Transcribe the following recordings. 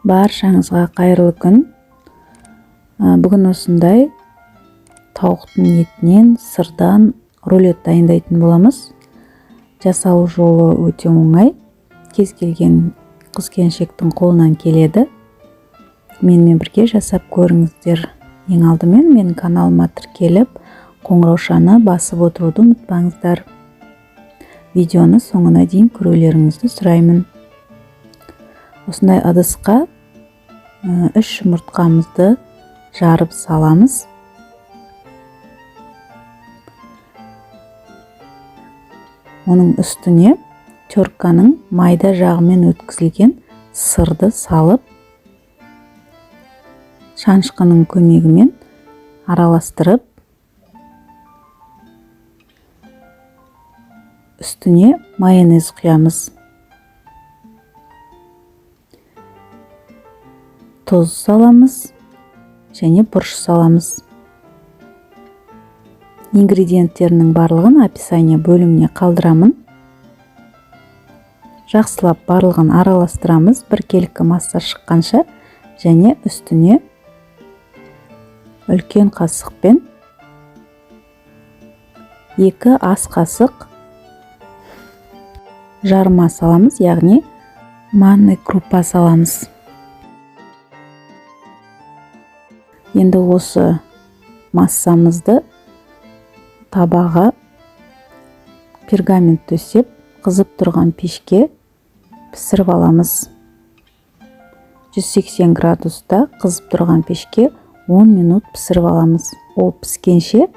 Баршаңызға қайырлы күн. Бүгін осындай тауықтың етінен сырдан рулет дайындайтын боламыз. Жасалу жолы өте оңай. Кез келген қыз-келіншектің қолынан келеді. Менімен бірге жасап көріңіздер. Ең алдымен менің каналыма тіркеліп, қоңыраушаны басып отыруды ұмытпаңыздар. Видеоны соңына дейін көрулеріңізді сұраймын. Осындай ыдысқа 3 жұмыртқамызды жарып саламыз. Оның үстіне терканың майда жағымен өткізілген сырды салып, шанышқының көмегімен араластырып, үстіне майонез құямыз. Тұз саламыз және бұрыш саламыз. Ингредиенттерінің барлығын описание бөліміне қалдырамын. Жақсылап барлығын араластырамыз біркелкі масса шыққанша, және үстіне үлкен қасықпен 2 ас қасық жарма саламыз, яғни манный крупа саламыз. Енді осы массамызды табаға пергамент төсеп, қызып тұрған пешке пісіріп аламыз. 180 градуста қызып тұрған пешке 10 минут пісіріп аламыз. Ол піскенше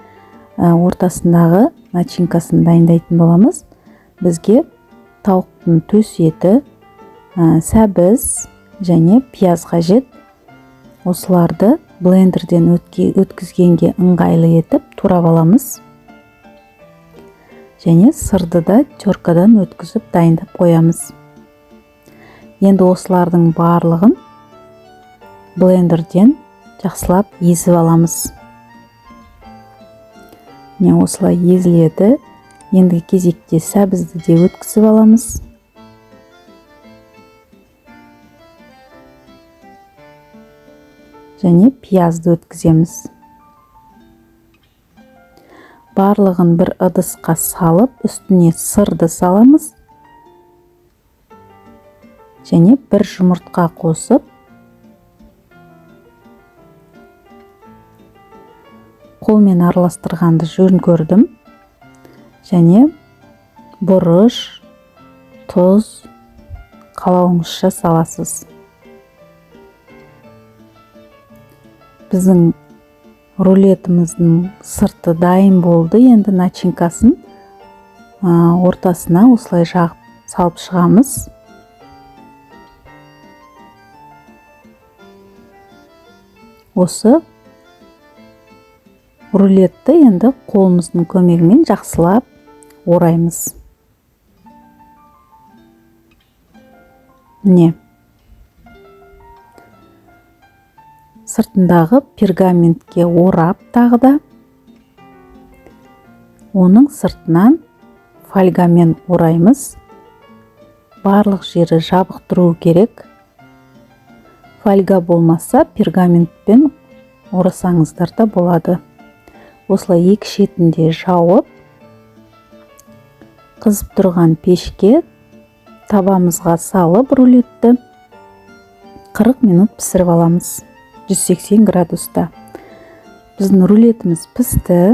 ортасындағы начинкасын дайындайтын боламыз. Бізге тауықтың төс еті, сәбіз және пияз қажет. Осыларды блендерден өткізгенге ыңғайлы етіп турап аламыз. Және сырды да теркадан өткізіп дайындап қоямыз. Енді осылардың барлығын блендерден жақсылап езіп аламыз. Осылай езіледі. Ендігі кезекте сәбізді де өткізіп аламыз. Және пиязды өткіземіз. Барлығын бір ыдысқа салып, үстіне сырды саламыз. Және бір жұмыртқа қосып, қолмен араластырғанды жөн көрдім. Және бұрыш, тұз, қалауыңызша саласыз. Біздің рулетіміздің сырты дайын болды. Енді начинкасын ортасына осылай жағып салып шығамыз. Осы рулетті енді қолымыздың көмегімен жақсылап ораймыз. Міне. Сыртындағы пергаментке орап тағы да оның сыртынан фольгамен ораймыз. Барлық жері жабық тұруы керек. Фольга болмаса пергаментпен орасаңыздар да болады. Осылай екі шетінде жауып, қызып тұрған пешке табамызға салып рулетті 40 минут пісіріп аламыз. 180 градуста. Біздің рулетіміз пісті.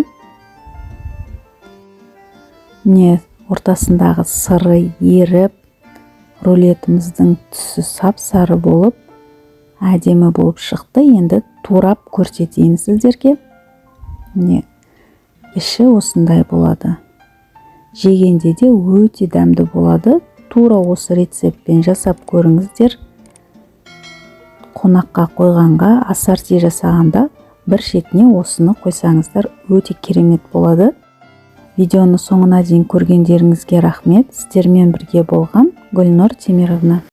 Міне ортасындағы сыры еріп, рулетіміздің түсі сап-сары болып, әдемі болып шықты. Енді турап көрсетейін сіздерге. Міне іші осындай болады. Жегенде де өте дәмді болады. Тура осы рецептпен жасап көріңіздер. Қонаққа қойғанға, ассорти жасағанда бір шетіне осыны қойсаңыздар өте керемет болады. Видеоны соңына дейін көргендеріңізге рахмет. Сіздермен бірге болған Гүлнұр Темировна.